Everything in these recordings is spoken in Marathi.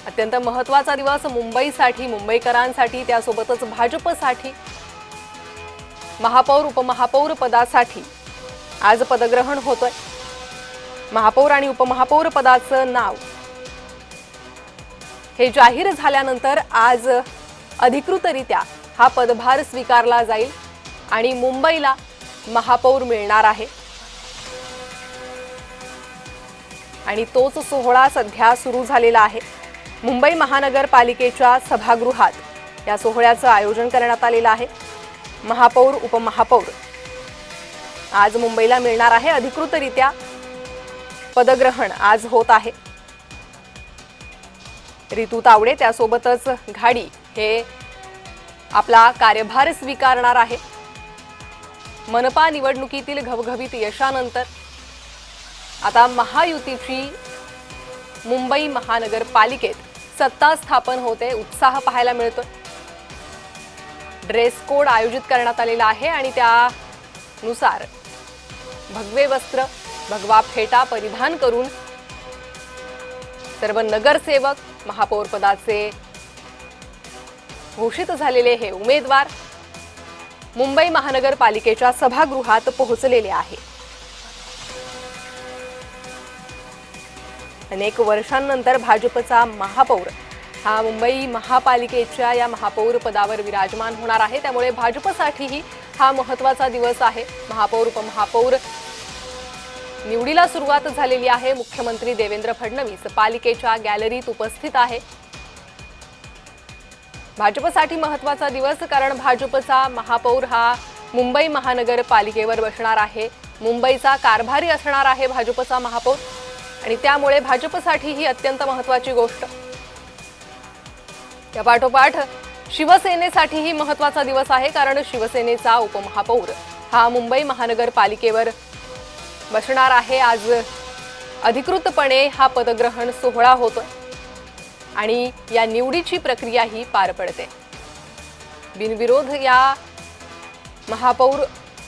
अत्यंत महत्त्वाचा दिवस मुंबईसाठी, मुंबईकरांसाठी, त्यासोबतच भाजपसाठी। महापौर उपमहापौर पदासाठी आज पदग्रहण होतोय। महापौर आणि उपमहापौर पदाचं नाव हे जाहीर झाल्यानंतर आज अधिकृतरित्या हा पदभार स्वीकारला जाईल आणि मुंबईला महापौर मिळणार आहे। आणि तोच सोहळा सध्या सुरू झालेला आहे। मुंबई महानगरपालिकेच्या सभागृहात या सोहळ्याचं आयोजन करण्यात आलेलं आहे। महापौर उपमहापौर आज मुंबईला मिळणार आहे। अधिकृतरित्या पदग्रहण आज होत आहे। रितू तावडे त्यासोबतच घाडी हे आपला कार्यभार स्वीकारणार आहे। मनपा निवडणुकीतील घवघवीत यशानंतर आता महायुतीची मुंबई महानगरपालिकेत सत्ता स्थापन होते। उत्साह पाहायला मिळतो। ड्रेस कोड आयोजित करण्यात आलेला आहे आणि त्यानुसार भगवे वस्त्र, भगवा फेटा परिधान करून सर्व नगरसेवक, महापौर पदाचे घोषित झालेले हे उमेदवार मुंबई महानगरपालिकेच्या सभागृहात पोहोचलेले आहे। अनेक वर्षांनंतर भाजपचा महापौर हा मुंबई महापालिकेच्या या महापौर पदावर विराजमान होणार आहे। त्यामुळे भाजपसाठीही हा महत्त्वाचा दिवस आहे। महापौर उपमहापौर निवडीला सुरुवात झालेली आहे। मुख्यमंत्री देवेंद्र फडणवीस पालिकेच्या गॅलरीत उपस्थित आहे। भाजपसाठी महत्त्वाचा दिवस, कारण भाजपचा महापौर हा मुंबई महानगरपालिकेवर बसणार आहे। मुंबईचा कारभारी असणार आहे भाजपचा महापौर आणि त्यामुळे भाजपसाठी ही अत्यंत महत्त्वाची गोष्ट। या पाठोपाठ शिवसेनेसाठीही महत्त्वाचा दिवस आहे, कारण शिवसेनेचा उपमहापौर हा मुंबई महानगरपालिकेवर बसणार आहे। आज अधिकृतपणे हा पदग्रहण सोहळा होतोय आणि या निवडीची प्रक्रिया ही पार पडते। बिनविरोध या महापौर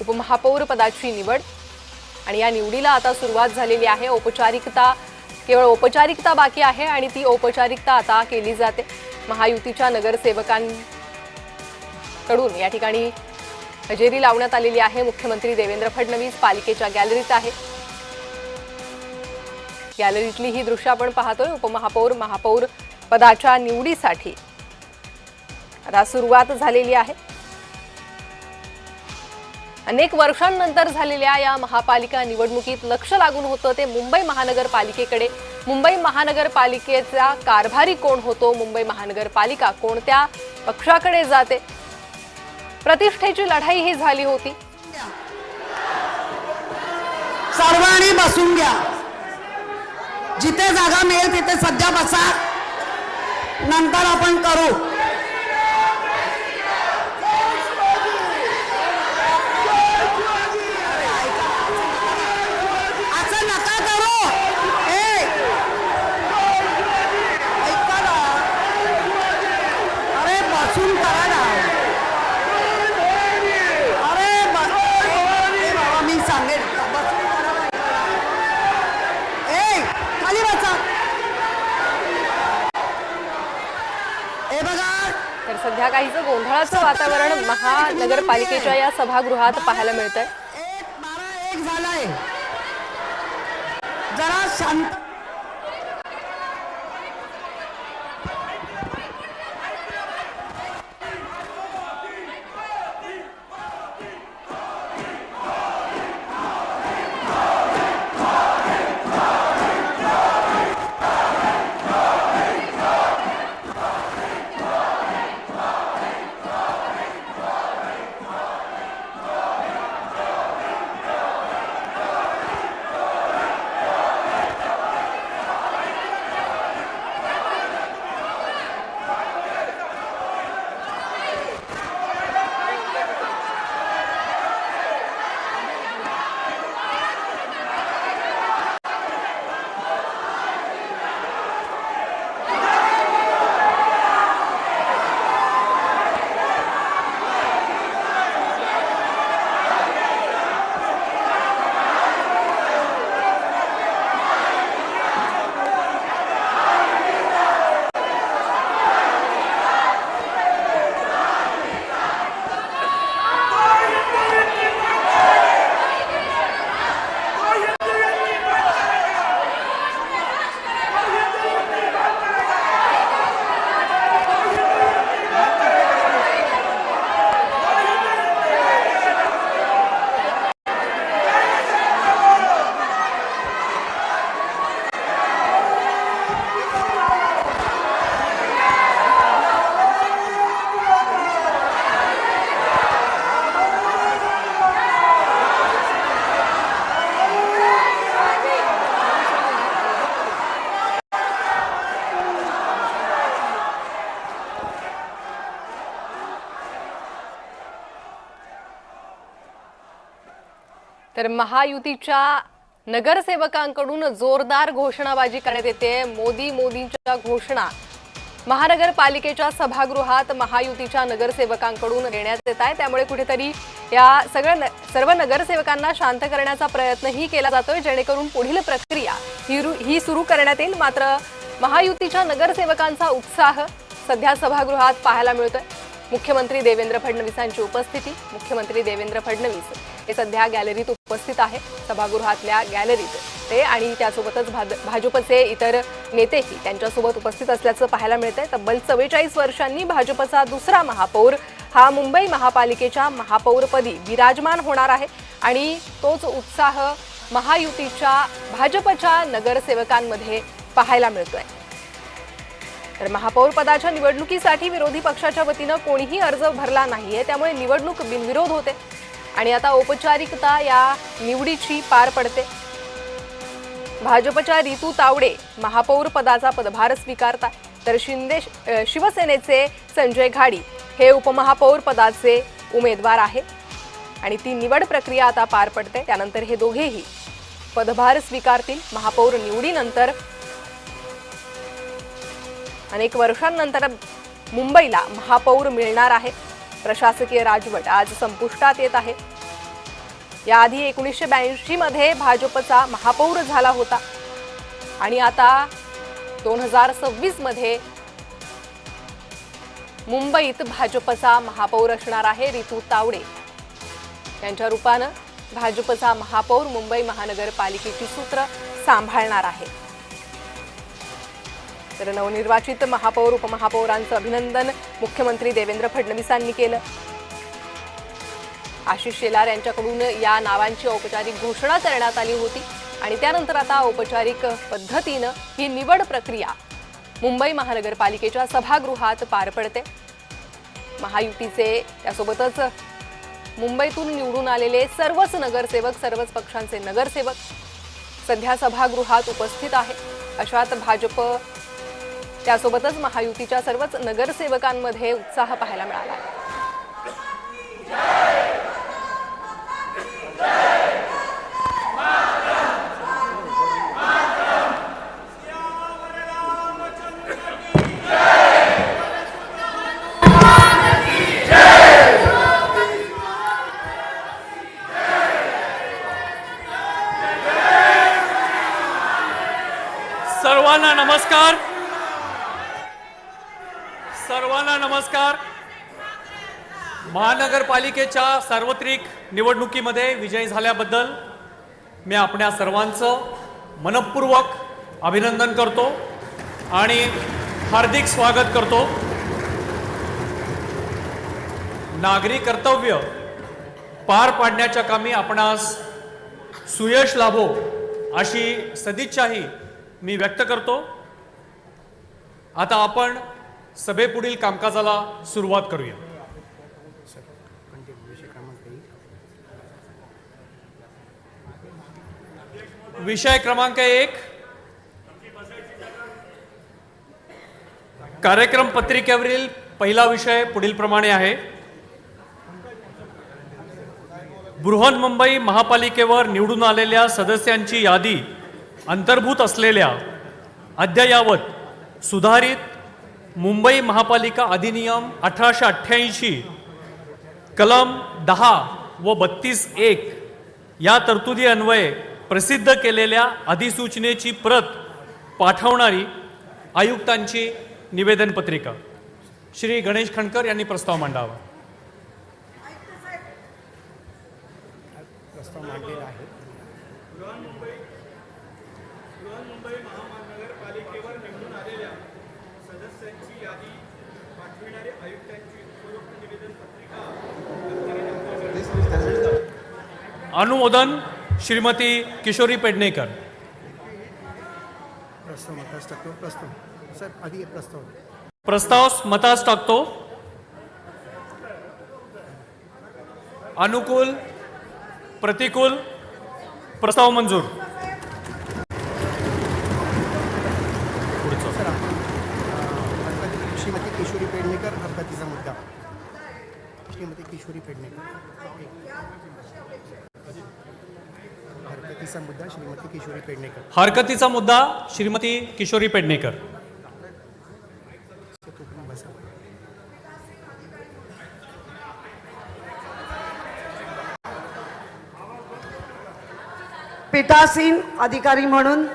उपमहापौर पदाची निवड आणि या निवडीला आता सुरुवात झालेली आहे। केवळ औपचारिकता बाकी आहे आणि ती औपचारिकता आता केली जाते। महायुतीच्या नगरसेवकांकडून या ठिकाणी हजेरी लावण्यात आलेली आहे। मुख्यमंत्री देवेंद्र फडणवीस पालिकेच्या गॅलरीत आहे। गॅलरीतली ही दृश्य आपण पाहतोय। उपमहापौर महापौर पदाच्या निवडीसाठी आता सुरुवात झालेली आहे। अनेक वर्षांनंतर झालेल्या या महापालिका निवडणुकीत लक्ष लागून होतं ते मुंबई महानगरपालिकेकडे। मुंबई महानगरपालिकेचा कारभारी कोण होतो, मुंबई महानगरपालिका कोणत्या पक्षाकडे जाते, प्रतिष्ठेची लढाई ही झाली होती। सर्वांनी बसून घ्या, जिथे जागा मिळेल तिथे सध्या बसा, नंतर आपण करू। तर सध्या काहीचं गोंधळाचं वातावरण महानगरपालिकेच्या या सभागृहात पाहायला मिळतंय। एक झालाय, जरा शांत। तर महायुतीच्या नगरसेवकांकडून जोरदार घोषणाबाजी करण्यात येते। मोदींच्या घोषणा महानगरपालिकेच्या सभागृहात महायुतीच्या नगरसेवकांकडून देण्यात येत आहे। त्यामुळे कुठेतरी या सर्व नगरसेवकांना शांत करण्याचा प्रयत्नही केला जातोय, जेणेकरून पुढील प्रक्रिया ही सुरू करण्यात येईल। मात्र महायुतीच्या नगरसेवकांचा उत्साह सध्या सभागृहात पाहायला मिळतोय। मुख्यमंत्री देवेंद्र फडणवीसांची उपस्थिती, मुख्यमंत्री देवेंद्र फडणवीस हे सध्या गॅलरीत उपस्थित आहे, सभागृहातल्या गॅलरीत ते, आणि त्यासोबतच भाजपचे इतर नेतेही त्यांच्यासोबत उपस्थित असल्याचं पाहायला मिळतंय। तब्बल 44 वर्षांनी भाजपचा दुसरा महापौर हा मुंबई महापालिकेच्या महापौरपदी विराजमान होणार आहे आणि तोच उत्साह महायुतीच्या भाजपच्या नगरसेवकांमध्ये पाहायला मिळतोय। तर महापौर पदाच्या निवडणुकीसाठी विरोधी पक्षाच्या वतीनं कोणीही अर्ज भरला नाहीये, त्यामुळे निवडणूक बिनविरोध होते आणि आता औपचारिकता या निवडीची पार पडते। भाजपच्या रितू तावडे महापौर पदाचा पदभार स्वीकारतात, तर शिवसेनेचे संजय घाडी हे उपमहापौर पदाचे उमेदवार आहे आणि ती निवड प्रक्रिया आता पार पडते। त्यानंतर हे दोघेही पदभार स्वीकारतील। महापौर निवडीनंतर अनेक वर्षांनंतर मुंबईला महापौर मिळणार आहे। प्रशासकीय राजवट आज संपुष्टात येत आहे। याआधी 1982 मध्ये भाजपचा महापौर झाला होता आणि आता 2026 मध्ये मुंबईत भाजपचा महापौर असणार आहे। रितू तावडे यांच्या रूपानं भाजपचा महापौर मुंबई महानगरपालिकेची सूत्र सांभाळणार आहे। तर नवनिर्वाचित महापौर उपमहापौरांचं अभिनंदन मुख्यमंत्री देवेंद्र फडणवीसांनी केलं। आशिष शेलार यांच्याकडून या नावांची औपचारिक घोषणा करण्यात आली होती आणि त्यानंतर आता औपचारिक पद्धतीनं ही निवड प्रक्रिया मुंबई महानगरपालिकेच्या सभागृहात पार पडते। महायुतीचे त्यासोबतच मुंबईतून निवडून आलेले सर्वच नगरसेवक, सर्वच पक्षांचे नगरसेवक सध्या सभागृहात उपस्थित आहे। अशात भाजप त्यासोबतच महायुतीच्या सर्वच नगरसेवकांमध्ये उत्साह पाहायला मिळाला आहे। सर्वांना नमस्कार, सर्वांना नमस्कार। महानगरपालिकेच्या सार्वत्रिक निवडणुकीमध्ये विजयी झाल्याबद्दल मी आपल्या सर्वांचं मनपूर्वक अभिनंदन करतो आणि हार्दिक स्वागत करतो। नागरी कर्तव्य पार पाडण्याच्या कामी आपणास सुयश लाभो अशी सदिच्छाही मी व्यक्त करतो। आता आपण सभेपुढील कामकाजाला सुरुवात करूया। विषय क्रमांक 1, कार्यक्रम पत्रिकेवरील पहिला विषय पुढील प्रमाणे आहे। बृहन्मुंबई महापालिकेवर निवडून आलेल्या सदस्यांची यादी अंतर्भूत असलेल्या अद्ययावत सुधारित मुंबई महापालिका अधिनियम 1888 कलम 10 व 32(1) या तरतुदी अन्वये प्रसिद्ध केलेल्या अधिसूचनेची प्रत पाठवणारी आयुक्तांची निवेदन पत्रिका। श्री गणेश खंडकर यांनी प्रस्ताव मांडावा। प्रस्ताव मांडलेला आहे। बृहन्मुंबई महानगरपालिकेवर निवडून आलेल्या सदस्यांची यादी पाठविणारी आयुक्तांची उपयुक्त निवेदन पत्रिका। अनुमोदन श्रीमती किशोरी पेडणेकर। प्रस्ताव मतास टाकतो। प्रस्ताव सर आधी प्रस्ताव प्रस्ताव मतास टाकतो। अनुकूल, प्रतिकूल, प्रस्ताव मंजूर। सर श्रीमती किशोरी पेडणेकर अपघातीचा मुद्दा। श्रीमती किशोरी पेडणेकर हरकतीचा मुद्दा श्रीमती किशोरी पेडणेकर. हरकतीचा मुद्दा श्रीमती किशोरी पेडणेकर. तुम्ही बसा. पीठासीन अधिकारी म्हणून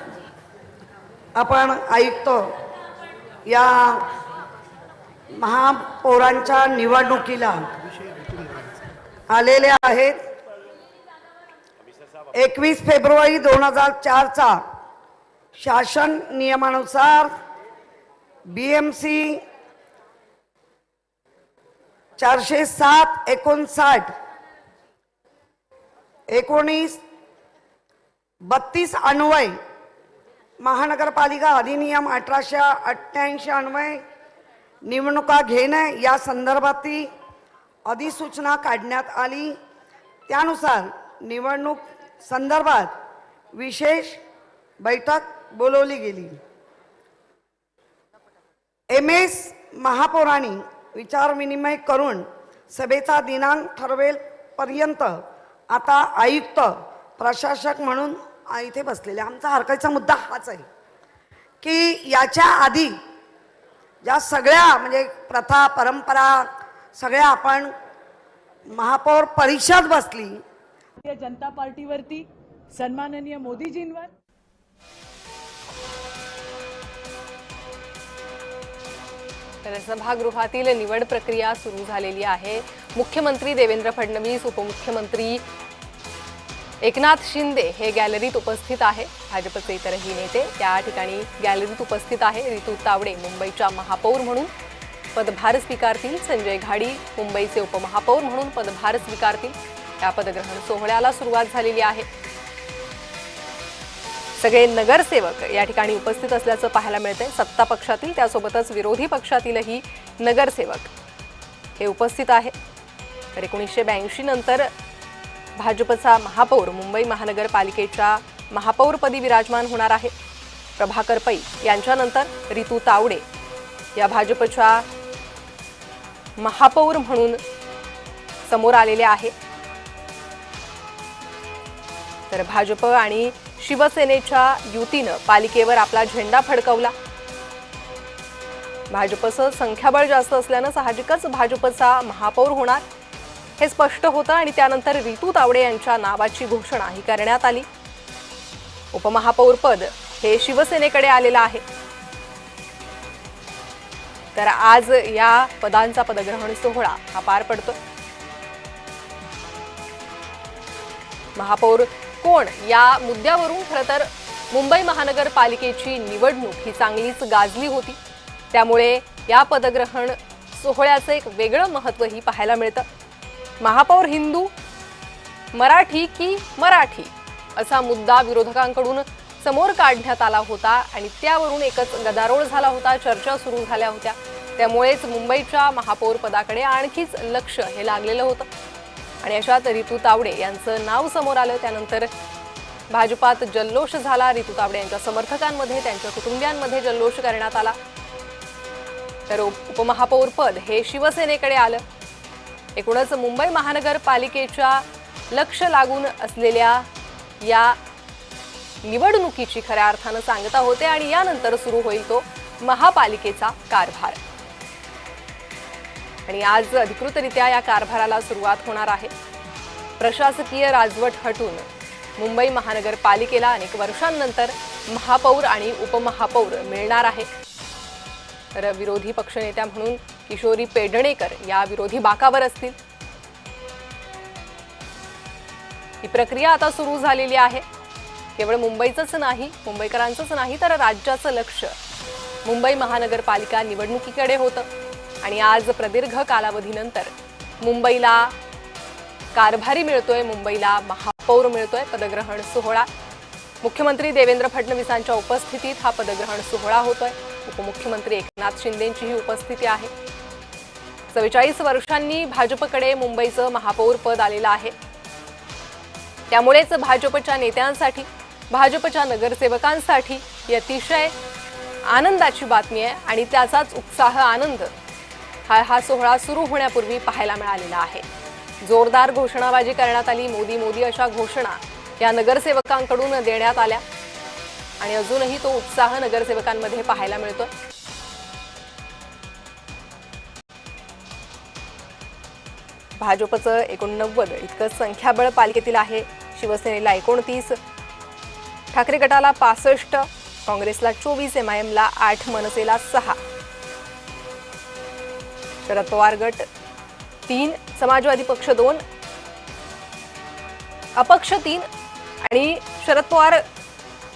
आपण आयुक्त या महापौरांच्या निवडणुकीला आलेले आहेत. 21 फेब्रुवारी 2004चा शासन नियमानुसार BMC 407/59 1932 अन्वय महानगरपालिका अधिनियम 1888 अन्वय निवडणुका घेणे या संदर्भातील अधिसूचना काढण्यात आली. त्यानुसार निवडणूक संदर्भात विशेष बैठक बोलवली गेली. MS महापौरांनी विचारविनिमय करून सभेचा दिनांक ठरवेल पर्यंत आता आयुक्त प्रशासक म्हणून इथे बसलेले. आमचा हरकतीचा मुद्दा हाच आहे की याच्या आधी ज्या सगळ्या म्हणजे प्रथा परंपरा सगळ्या आपण महापौर परिषद बसली भारतीय जनता पार्टीवरती सन्माननीय मोदीजींवर तर सभागृहातील निवड प्रक्रिया सुरू झालेली आहे. मुख्यमंत्री देवेंद्र फडणवीस, उपमुख्यमंत्री एकनाथ शिंदे हे गॅलरीत उपस्थित आहे. भाजपचे इतरही नेते त्या ठिकाणी गॅलरीत उपस्थित आहे. रितू तावडे मुंबईच्या महापौर म्हणून पदभार स्वीकारतील. संजय घाडी मुंबईचे उपमहापौर म्हणून पदभार स्वीकारतील. या पदग्रहण सोहळ्याला सुरुवात झालेली आहे. सगळे नगरसेवक या ठिकाणी उपस्थित असल्याचं पाहायला मिळतंय. सत्ता पक्षातील त्यासोबतच विरोधी पक्षातीलही नगरसेवक हे उपस्थित आहे. तर 1982 नंतर भाजपचा महापौर मुंबई महानगरपालिकेच्या महापौरपदी विराजमान होणार आहे. प्रभाकर पै यांच्यानंतर रितू तावडे या भाजपच्या महापौर म्हणून समोर आलेले आहे. तर भाजप आणि शिवसेनेच्या युतीनं पालिकेवर आपला झेंडा फडकवला. भाजपचं संख्याबळ जास्त असल्यानं साहजिकच भाजपचा महापौर होणार हे स्पष्ट होतं आणि त्यानंतर रितू तावडे यांच्या नावाची घोषणा ही करण्यात आली. उपमहापौर पद हे शिवसेनेकडे आलेलं आहे. तर आज या पदांचा पदग्रहण सोहळा हा पार पडतो. महापौर कोण या मुद्द्यावरून खरं तर मुंबई महानगरपालिकेची निवडणूक ही चांगलीच गाजली होती. त्यामुळे या पदग्रहण सोहळ्याचं एक वेगळं महत्त्वही पाहायला मिळतं. महापौर हिंदू, मराठी की मराठी असा मुद्दा विरोधकांकडून समोर काढण्यात आला होता आणि त्यावरून एकच गदारोळ झाला होता. चर्चा सुरू झाल्या होत्या. त्यामुळेच मुंबईच्या महापौर पदाकडे आणखीच लक्ष हे लागलेलं होतं आणि अशात रितू तावडे यांचं नाव समोर आलं. त्यानंतर भाजपात जल्लोष झाला. रितू तावडे यांच्या समर्थकांमध्ये त्यांच्या कुटुंबियांमध्ये जल्लोष करण्यात आला. तर उपमहापौर पद हे शिवसेनेकडे आलं. एकूणच मुंबई महानगरपालिकेच्या लक्ष लागून असलेल्या या निवडणुकीची खऱ्या अर्थानं सांगता होते आणि यानंतर सुरू होईल तो महापालिकेचा कारभार. आणि आज अधिकृतरित्या या कारभाराला सुरुवात होणार आहे. प्रशासकीय राजवट हटून मुंबई महानगरपालिकेला अनेक वर्षांनंतर महापौर आणि उपमहापौर मिळणार आहे. तर विरोधी पक्षनेत्या म्हणून किशोरी पेडणेकर या विरोधी बाकावर असतील. ही प्रक्रिया आता सुरू झालेली आहे. केवळ मुंबईचंच नाही, मुंबईकरांचंच नाही तर राज्याचं लक्ष मुंबई महानगरपालिका निवडणुकीकडे होतं आणि आज प्रदीर्घ कालावधीनंतर मुंबईला कारभारी मिळतोय, मुंबईला महापौर मिळतोय. पदग्रहण सोहळा मुख्यमंत्री देवेंद्र फडणवीसांच्या उपस्थितीत हा पदग्रहण सोहळा होतोय. उपमुख्यमंत्री एकनाथ शिंदेंचीही उपस्थिती आहे. 44 वर्षांनी भाजपकडे मुंबईचं महापौर पद आलेलं आहे. त्यामुळेच भाजपच्या नेत्यांसाठी, भाजपच्या नगरसेवकांसाठी ही अतिशय आनंदाची बातमी आहे आणि त्याचाच उत्साह, आनंद हा सोहळा सुरू होण्यापूर्वी पाहायला मिळालेला आहे. जोरदार घोषणाबाजी करण्यात आली. मोदी मोदी अशा घोषणा या नगरसेवकांकडून देण्यात आल्या आणि अजूनही तो उत्साह नगरसेवकांमध्ये पाहायला मिळतो। भाजपचं 89 इतकं संख्याबळ पालिकेतील आहे, शिवसेनेला 29, ठाकरे गटाला 65, काँग्रेसला 24, MIMला 8, मनसेला 6, शरद पवार गट 3, समाजवादी पक्ष 2, अपक्ष 3 आणि शरद पवार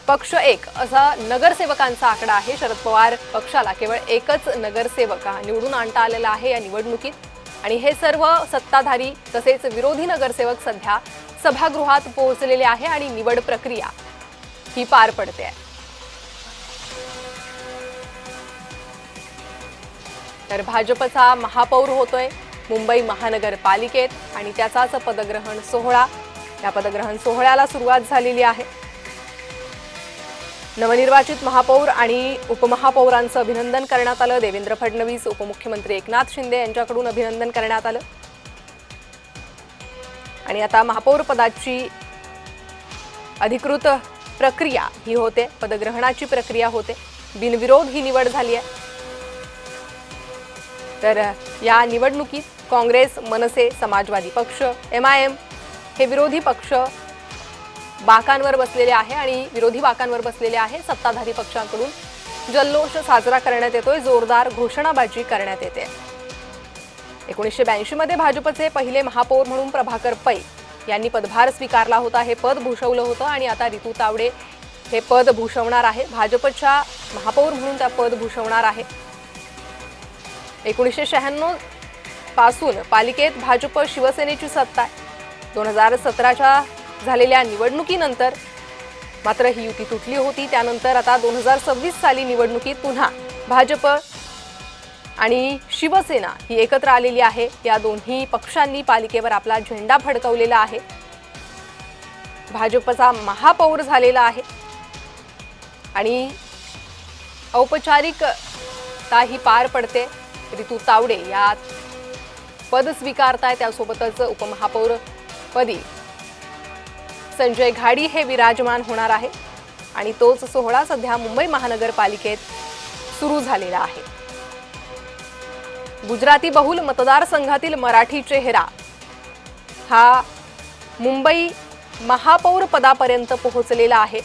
पक्ष 1 असा नगरसेवकांचा आकडा आहे। शरद पवार पक्षाला केवळ एकच नगरसेवक निवडून आणता आलेला आहे या निवडणुकीत आणि हे सर्व सत्ताधारी तसेच विरोधी नगरसेवक सध्या सभागृहात पोहोचलेले आहे आणि निवड प्रक्रिया ही पार पडते आहे। तर भाजपचा महापौर होतोय मुंबई महानगरपालिकेत आणि त्याचाच पदग्रहण सोहळा, या पदग्रहण सोहळ्याला सुरुवात झालेली आहे। नवनिर्वाचित महापौर आणि उपमहापौरांचं अभिनंदन करण्यात आलं। देवेंद्र फडणवीस, उपमुख्यमंत्री एकनाथ शिंदे यांच्याकडून अभिनंदन करण्यात आलं आणि आता महापौर पदाची अधिकृत प्रक्रिया ही होते, पदग्रहणाची प्रक्रिया होते, बिनविरोध ही निवड झाली आहे। तर या निवडणुकीत काँग्रेस, मनसे, समाजवादी पक्ष, MIM हे विरोधी पक्ष बाकांवर बसलेले आहे आणि विरोधी बाकांवर बसलेले आहे। सत्ताधारी पक्षांकडून जल्लोष साजरा करण्यात येतोय, जोरदार घोषणाबाजी करण्यात येते। 1982 मध्ये भाजपचे पहिले महापौर म्हणून प्रभाकर पै यांनी पदभार स्वीकारला होता, हे पद भूषवलं होतं आणि आता रितू तावडे हे पद भूषवणार आहे, भाजपच्या महापौर म्हणून त्या पद भूषवणार आहे। 1996 पासून पालिकेत भाजप शिवसेनेची सत्ता आहे। 2017च्या झालेल्या निवडणुकीनंतर मात्र ही युती तुटली होती, त्यानंतर आता 2026 साली निवडणुकीत पुन्हा भाजप आणि शिवसेना ही एकत्र आलेली आहे। या दोन्ही पक्षांनी पालिकेवर आपला झेंडा फडकवलेला आहे, भाजपचा महापौर झालेला आहे आणि औपचारिकता ही पार पडते। रितू तावडे या पद स्वीकारताय, त्यासोबतच उपमहापौर पदी संजय घाडी हे विराजमान होणार आहे आणि तोच सोहळा सध्या मुंबई महानगरपालिकेत सुरू झालेला आहे। गुजराती बहुल मतदारसंघातील मराठी चेहरा हा मुंबई महापौर पदापर्यंत पोहोचलेला आहे।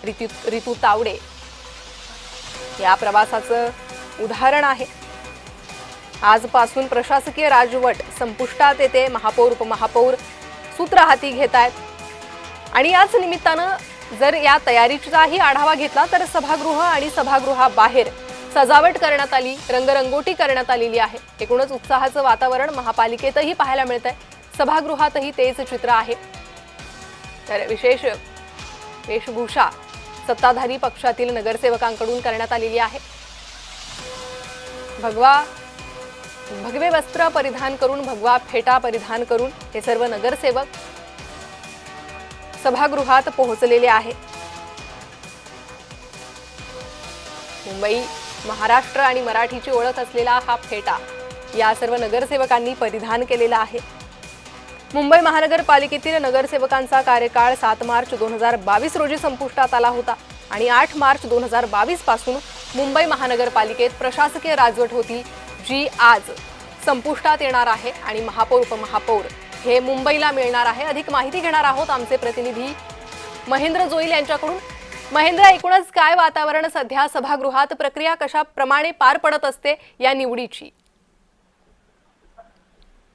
रितू तावडे या प्रवासाचं उदाहरण आहे। आजपासून प्रशासकीय राजवट संपुष्टात येते, महापौर उपमहापौर सूत्र हाती घेत आहेत आणि याच निमित्तानं जर या तयारीचाही आढावा घेतला तर सभागृह आणि सभागृहाबाहेर सजावट करण्यात आली, रंगरंगोटी करण्यात आलेली आहे। एकूणच उत्साहाचं वातावरण महापालिकेतही पाहायला मिळतंय, सभागृहातही तेच चित्र आहे। तर विशेष वेशभूषा सत्ताधारी पक्षातील नगरसेवकांकडून करण्यात आलेली आहे। भगवे वस्त्र परिधान करून, भगवा फेटा परिधान करून हे सर्व नगरसेवक सभागृहात पोहोचलेले आहे। मुंबई, महाराष्ट्र आणि मराठीची ओळख असलेला हा फेटा या सर्व नगरसेवकांनी परिधान केलेला आहे। मुंबई महानगरपालिकेतील नगरसेवकांचा कार्यकाळ 7 मार्च 2022 रोजी संपुष्टात आला होता आणि 8 मार्च 2022 पासून मुंबई महानगरपालिकेत प्रशासकीय राजवट होती, जी आज संपुष्टात येणार आहे आणि महापौर उपमहापौर हे मुंबईला मिळणार आहे। अधिक माहिती घेणार आहोत आमचे प्रतिनिधी महेंद्र जोईल यांच्याकडून। महेंद्र, एकूणच काय वातावरण सध्या सभागृहात, प्रक्रिया कशा प्रमाणे पार पडत असते या निवडीची?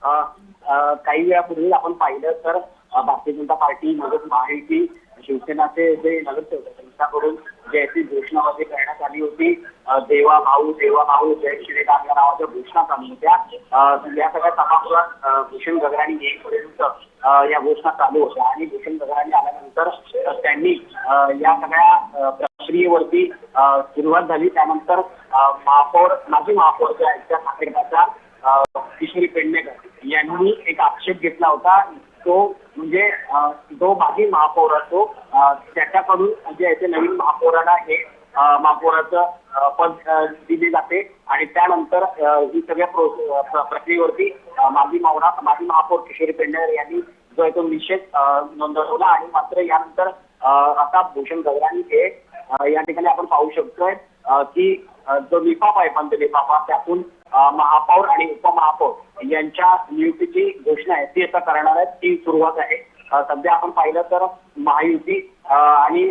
काही वेळापूर्वी आपण पाहिलं तर भारतीय जनता पार्टी, महायुती, शिवसेनाचे जे नगरसेवक त्यांच्याकडून जे अशी घोषणाबाजी करण्यात आली होती, देवा भाऊ जय श्रीराम या नावाच्या घोषणा चालू होत्या। या सगळ्या सभागृहात भूषण गगराणी येईपर्यंत या घोषणा चालू होत्या आणि भूषण गगराणी आल्यानंतर त्यांनी या सगळ्या प्रक्रियेवरती सुरुवात झाली। त्यानंतर माजी महापौर ज्या आहेत त्या ठाकरे गटाच्या किशोरी पेडणेकर यांनी एक आक्षेप घेतला होता, तो म्हणजे जो माजी महापौर असतो त्याच्याकडून जे आहे ते नवीन महापौराला हे महापौराचं पद दिले जाते आणि त्यानंतर ही सगळ्या प्रक्रियेवरती माजी महापौर किशोरी पेडणेकर यांनी जो आहे तो निषेध नोंदवला आणि मात्र यानंतर आता भूषण गगराणी हे या ठिकाणी आपण पाहू शकतोय की जो लिफाफा आहे पंच लिफाफा त्यातून महापौर आणि उपमहापौर यांच्या नियुक्तीची घोषणा आहे ती आता करणार आहेत ती सुरुवात आहे. सध्या आपण पाहिलं तर महायुती आणि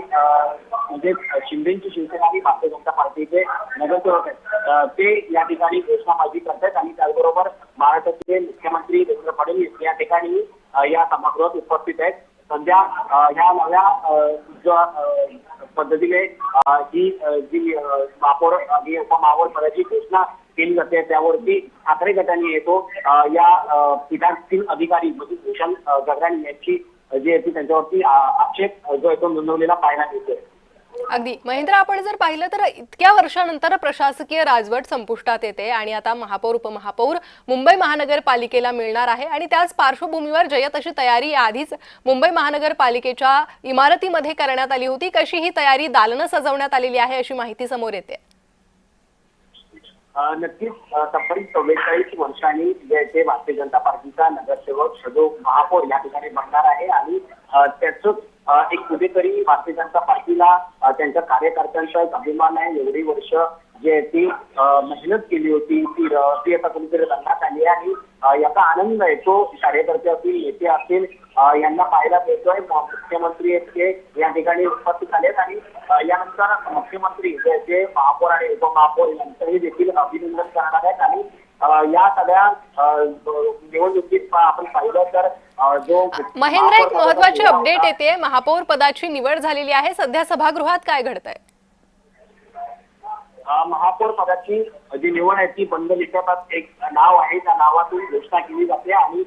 म्हणजे शिंदेची शिवसेना आणि भारतीय जनता पार्टीचे नगरसेवक आहेत ते या ठिकाणी घोषणाबाजी करतात आणि त्याचबरोबर महाराष्ट्राचे मुख्यमंत्री देवेंद्र फडणवीस या ठिकाणी या सभागृहात उपस्थित आहेत. सध्या ह्या नव्या पद्धतीने ही जी महापौर आणि उपमहापौर पदाची घोषणा केली जाते त्यावरती ठाकरे गटाने येतो या पीठातील अधिकारी म्हणजे भूषण गगराणी यांची जी आहे ती त्यांच्यावरती आक्षेप जो आहे तो नोंदवलेला पाहायला मिळतोय. अगदी महेंद्र, आपण जर पाहिलं तर इतक्या वर्षानंतर प्रशासकीय राजवट संपुष्टात येते आणि आता महापौर उपमहापौर मुंबई महानगरपालिकेला मिळणार आहे आणि त्याच पार्श्वभूमीवर जयत अशी तयारी आधीच मुंबई महानगरपालिकेच्या इमारतीमध्ये करण्यात आली होती. कशी ही तयारी दालनं सजवण्यात आलेली आहे अशी माहिती समोर येते? नक्कीच तब्बल 44 वर्षांनी जे भारतीय जनता पार्टीचा नगरसेवक जो महापौर या ठिकाणी बनणार आहे आणि त्याच एक कुठेतरी भारतीय जनता पार्टीला त्यांच्या कार्यकर्त्यांचा एक अभिमान आहे. एवढी वर्ष जी आहे ती मेहनत केली होती ती आता कुठेतरी रंगात आली आहे आणि याचा आनंद आहे तो कार्यकर्ते असतील नेते असतील यांना पाहायला मिळतोय. मुख्यमंत्री ते या ठिकाणी उपस्थित आलेत आणि यानंतर मुख्यमंत्री जे महापौर आणि उपमहापौर यांचंही देखील अभिनंदन करणार आहेत आणि या सगळ्या निवडणुकीत आपण पाहिलं तर जो महेंद्र, एक महत्वाची अपडेट येते, महापौर पदाची निवड झालेली आहे. सध्या सभागृहात काय घडतंय? महापौर पदाची जी निवड आहे ती बंद लिखाणात एक नाव आहे त्या नावातून घोषणा केली जाते आणि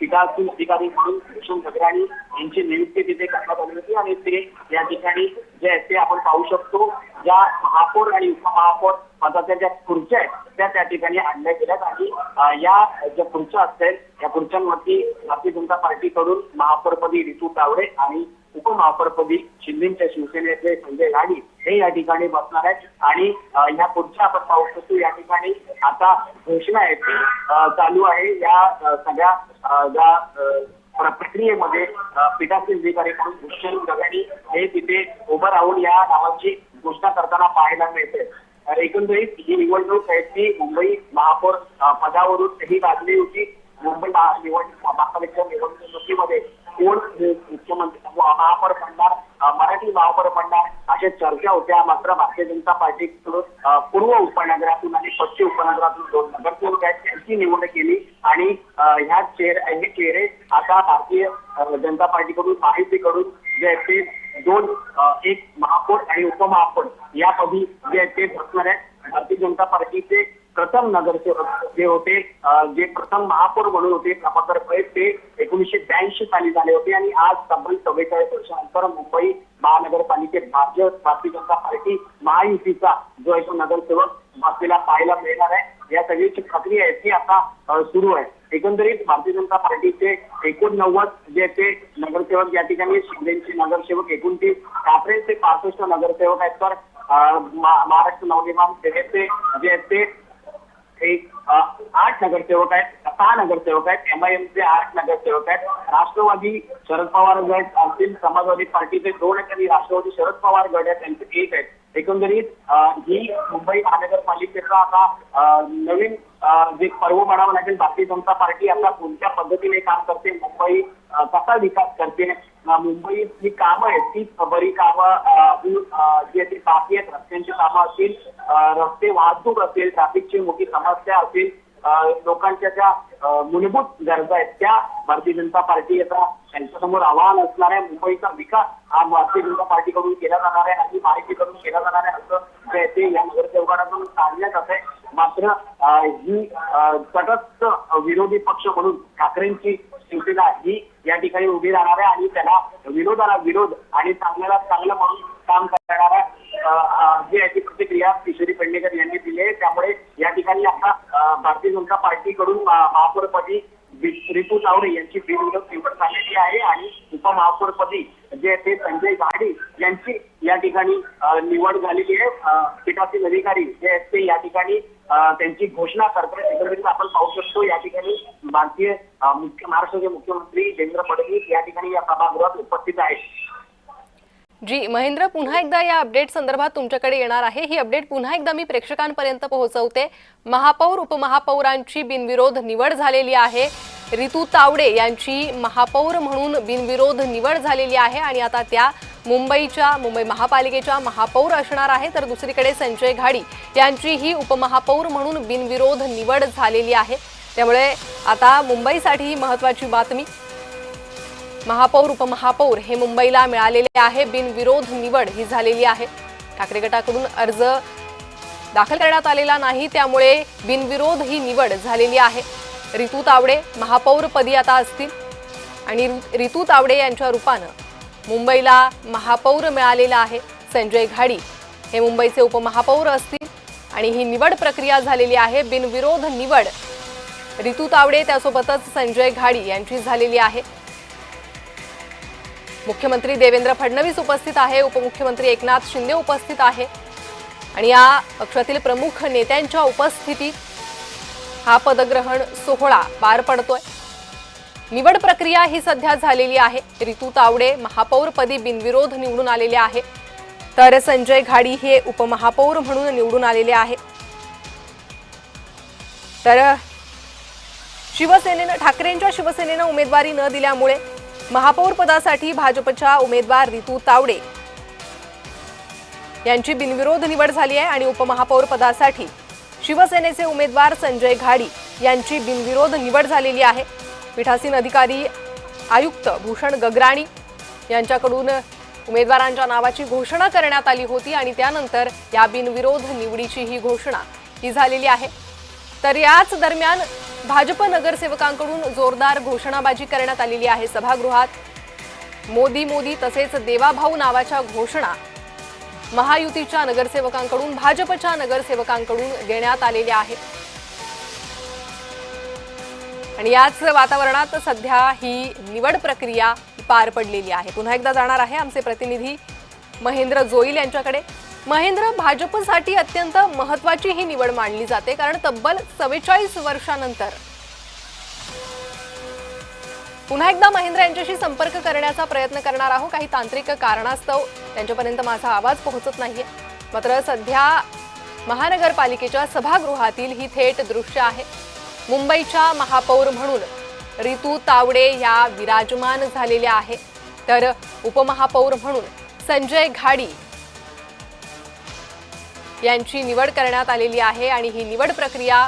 पीठातील अधिकारी म्हणून भूषण गगराणी यांची नियुक्ती तिथे करण्यात आली होती आणि ते या ठिकाणी जे आहे ते आपण पाहू शकतो ज्या महापौर आणि उपमहापौर पदाच्या ज्या खुर्च्या आहेत त्या ठिकाणी आणल्या गेल्यात आणि या ज्या खुर्च्या असतील या खुर्च्यांवरती भारतीय जनता पार्टीकडून महापौरपदी रितू तावडे आणि उपमहापौरपदी शिंदेच्या शिवसेनेचे संजय लाडी हे या ठिकाणी बसणार आहेत आणि ह्या खुर्च्या आपण पाहू शकतो या ठिकाणी आता घोषणा आहे ती चालू आहे. या सगळ्या ज्या प्रक्रियेमध्ये पीठासीन अधिकारी म्हणून भूषण गगराणी हे तिथे उभं राहून या नावाची घोषणा करताना पाहायला मिळते. एकंदरीत ही निवडणूक आहे ती मुंबई महापौर पदावरून ही गाजली होती. मुंबई महापालिकेच्या निवडणुकीमध्ये कोण मुख्यमंत्री महापौर बनणार मराठी महापौर बनणार अशा चर्चा होत्या. मात्र भारतीय जनता पार्टीकडून पूर्व उपनगरातून आणि पश्चिम उपनगरातून 2 नगरसेवक आहेत त्यांची निवड केली आणि ह्या चेहरे आता भारतीय जनता पार्टीकडून माहितीकडून जे आहे ते 2 एक महापौर आणि उपमहापौर या पदी जे आहे ते बसणार आहेत. भारतीय जनता पार्टीचे प्रथम नगरसेवक जे होते जे प्रथम महापौर म्हणून होते प्रभाकर पै ते 1982 साली झाले होते आणि आज तब्बल 44 वर्षानंतर मुंबई महानगरपालिकेत भारतीय जनता पार्टी महायुतीचा जो आहे तो नगरसेवक आपल्याला पाहायला मिळणार आहे. या सगळीची प्रक्रिया आहे ती आता सुरू आहे. एकंदरीत भारतीय जनता पार्टीचे 89 जे ते नगरसेवक या ठिकाणी शिंदेचे नगरसेवक 29 ठाकरेंचे 65 नगरसेवक आहेत तर महाराष्ट्र नवनिर्माण सेनेचे जे आहेत ते 8 नगरसेवक आहेत 6 नगरसेवक आहेत MIMचे 8 नगरसेवक आहेत. राष्ट्रवादी शरद पवार गट असतील समाजवादी पार्टीचे 2 आहेत आणि राष्ट्रवादी शरद पवार गट आहेत त्यांचे 1 आहेत. एकंदरीत ही मुंबई महानगरपालिकेचा आता नवीन जे पर्व म्हणावं लागेल. भारतीय जनता पार्टी आता कोणत्या पद्धतीने काम करते मुंबई कसा विकास करते मुंबईतली कामं आहेत ती बरी कामं जी आहे ती बाकी आहेत. रस्त्यांची कामं असतील रस्ते वाहतूक असेल ट्रॅफिकची मोठी समस्या असेल लोकांच्या ज्या मूलभूत गरजा आहेत त्या भारतीय जनता पार्टी आता त्यांच्यासमोर आव्हान असणार आहे. मुंबईचा विकास हा भारतीय जनता पार्टीकडून केला जाणार आहे आणि माहितीकडून केला जाणार आहे असं जे ते या नगरसेवकांकडून सांगण्यात जात आहे. मात्र ही तटस्थ विरोधी पक्ष म्हणून ठाकरेंची शिवसेना ही या ठिकाणी उभी राहणार आहे आणि त्याला विरोधाला विरोध आणि चांगल्याला चांगलं म्हणून काम करणारा जी आहे ती प्रतिक्रिया किशोरी पेडणेकर यांनी दिली आहे. त्यामुळे या ठिकाणी आता भारतीय जनता पार्टीकडून महापौरपदी रितू तावडे यांची बिनविरोध निवड झालेली आहे आणि उपमहापौरपदी जे ते संजय गाडी यांची या ठिकाणी निवड झालेली आहे. पीठासीन अधिकारी जे आहेत ते या ठिकाणी त्यांची घोषणा करतात. एकंदरीत आपण पाहू शकतो या ठिकाणी महाराष्ट्राचे मुख्यमंत्री देवेंद्र फडणवीस या ठिकाणी या सभागृहात उपस्थित आहेत. जी महेंद्र, पुन्हा एकदा या अपडेट संदर्भात तुमच्याकडे येणार आहे. ही अपडेट पुन्हा एकदा मी प्रेक्षकांपर्यंत पोहोचवते. महापौर उपमहापौरांची बिनविरोध निवड झालेली आहे. रितू तावडे यांची महापौर म्हणून बिनविरोध निवड झालेली आहे आणि आता त्या मुंबई महापालिकेच्या महापौर असणार आहे. तर दुसरीकडे संजय घाडी यांचीही उपमहापौर म्हणून बिनविरोध निवड झालेली आहे. त्यामुळे आता मुंबईसाठी ही महत्त्वाची बातमी. महापौर उपमहापौर हे मुंबईला मिळालेले आहे. बिनविरोध निवड ही झालेली आहे. ठाकरे गटाकडून अर्ज दाखल करण्यात आलेला नाही, त्यामुळे बिनविरोध ही निवड झालेली आहे. रितू तावडे महापौरपदी आता असतील आणि रितू तावडे यांच्या रूपानं मुंबईला महापौर मिळालेला आहे. संजय घाडी हे मुंबईचे उपमहापौर असतील आणि ही निवड प्रक्रिया झालेली आहे. बिनविरोध निवड रितू तावडे त्यासोबतच संजय घाडी यांची झालेली आहे. मुख्यमंत्री देवेंद्र फडणवीस उपस्थित आहे. उपमुख्यमंत्री एकनाथ शिंदे उपस्थित आहे आणि या पक्षातील प्रमुख नेत्यांच्या उपस्थितीत हा पदग्रहण सोहळा पार पडतोय. निवड प्रक्रिया ही सध्या झालेली आहे. रितू तावडे महापौरपदी बिनविरोध निवडून आलेले आहे, तर संजय घाडी हे उपमहापौर म्हणून निवडून आलेले आहे. तर ठाकरेंच्या शिवसेनेनं उमेदवारी न दिल्यामुळे महापौर पदासाठी भाजपच्या उमेदवार रितू तावडे यांची बिनविरोध निवड झाली आहे आणि उपमहापौर पदासाठी शिवसेनेचे उमेदवार संजय घाडी यांची बिनविरोध निवड झालेली आहे. पीठासीन अधिकारी आयुक्त भूषण गगराणी यांच्याकडून उमेदवारांच्या नावाची घोषणा करण्यात आली होती आणि त्यानंतर या बिनविरोध निवडीची ही घोषणा ही झालेली आहे. तर याच दरम्यान भाजप नगरसेवकांकडून जोरदार घोषणाबाजी करण्यात आलेली आहे. सभागृहात मोदी मोदी तसेच देवाभाऊ नावाच्या घोषणा महायुतीच्या नगरसेवकांकडून भाजपच्या नगरसेवकांकडून देण्यात आलेल्या आहेत आणि याच वातावरणात सध्या ही निवड प्रक्रिया पार पडलेली आहे. पुन्हा एकदा जाणार आहे आमचे प्रतिनिधी महेंद्र जोईल यांच्याकडे. महेंद्र, भाजपसाठी अत्यंत महत्त्वाची ही निवड मानली जाते, कारण तब्बल 44 वर्षांनंतर पुन्हा एकदा महेंद्र यांच्याशी संपर्क करण्याचा प्रयत्न करणार आहोत. काही तांत्रिक कारणास्तव त्यांच्यापर्यंत माझा आवाज पोहोचत नाहीये. मात्र सध्या महानगरपालिकेच्या सभागृहातील ही थेट दृश्य आहे. मुंबईच्या महापौर म्हणून रितू तावडे या विराजमान झालेल्या आहे, तर उपमहापौर म्हणून संजय घाडी यांची निवड करण्यात आलेली आहे आणि ही निवड प्रक्रिया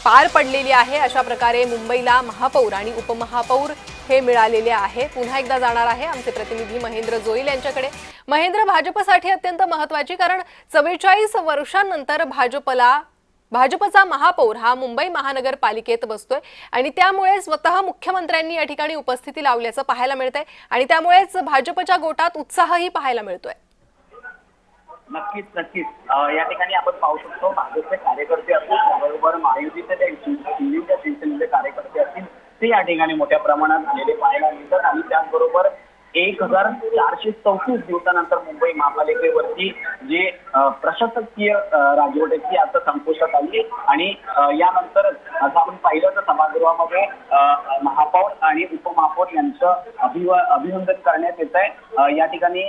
पार पडलेली आहे. अशा प्रकारे मुंबईला महापौर आणि उपमहापौर हे मिळालेले आहे. पुन्हा एकदा जाणार आहे आमचे प्रतिनिधी महेंद्र जोईल यांच्याकडे. महेंद्र, भाजपसाठी अत्यंत महत्त्वाची, कारण 44 वर्षांनंतर भाजपचा महापौर हा मुंबई महानगरपालिकेत बसतोय आणि त्यामुळे स्वतः मुख्यमंत्र्यांनी या ठिकाणी उपस्थिती लावल्याचं पाहायला मिळतंय आणि त्यामुळेच भाजपच्या गोटात उत्साहही पाहायला मिळतोय. नक्कीच या ठिकाणी आपण पाहू शकतो भाजपचे कार्यकर्ते असतील, त्याबरोबर महायुतीचे शिंदेच्या शिवसेनेचे कार्यकर्ते असतील, ते या ठिकाणी मोठ्या प्रमाणात आलेले पाहायला मिळतात आणि त्याचबरोबर 1434 दिवसानंतर मुंबई महापालिकेवरती जे प्रशासकीय राजवटीची आता संपुष्टात आली आणि यानंतर आता आपण पाहिलं तर सभागृहामध्ये महापौर आणि उपमहापौर यांचं अभिनंदन करण्यात येत आहे. या ठिकाणी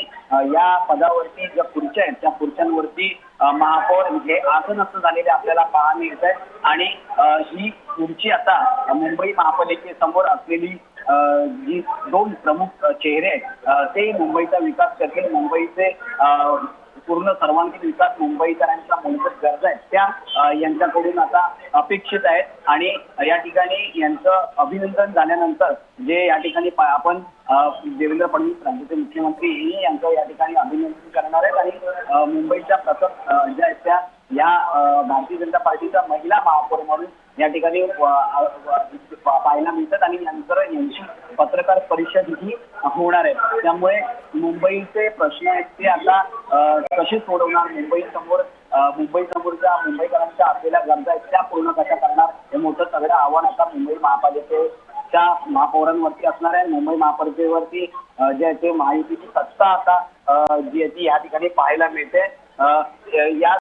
या पदावरती ज्या खुर्च्या आहेत त्या खुर्च्यांवरती महापौर हे आसनस्थ झालेले आपल्याला पाहायला मिळत आहे आणि ही खुर्ची आता मुंबई महापालिकेसमोर असलेली जी दोन प्रमुख चेहरे आहेत ते मुंबईचा विकास करतील. मुंबईचे पूर्ण सर्वांगीण विकास मुंबईकरांच्या मूलभूत गरजा आहेत त्या यांच्याकडून आता अपेक्षित आहेत आणि या ठिकाणी यांचं अभिनंदन झाल्यानंतर जे या ठिकाणी आपण देवेंद्र फडणवीस राज्याचे मुख्यमंत्री हे यांचं या ठिकाणी अभिनंदन करणार आहेत आणि मुंबईच्या प्रथम ज्या आहेत त्या या भारतीय जनता पार्टीच्या महिला महापौर म्हणून या ठिकाणी पाहायला मिळतात आणि नंतर यांची पत्रकार परिषद ही होणार आहे. त्यामुळे मुंबईचे प्रश्न आहेत ते आता कसे सोडवणार, मुंबईसमोरच्या मुंबईकरांच्या असलेल्या गरजा आहेत त्या पूर्ण कशा करणार, हे मोठं सगळं आव्हान आता मुंबई महापालिकेच्या महापौरांवरती असणार आहे. मुंबई महापालिकेवरती जे आहे ते महायुतीची सत्ता आता जी आहे ती या ठिकाणी पाहायला मिळते. या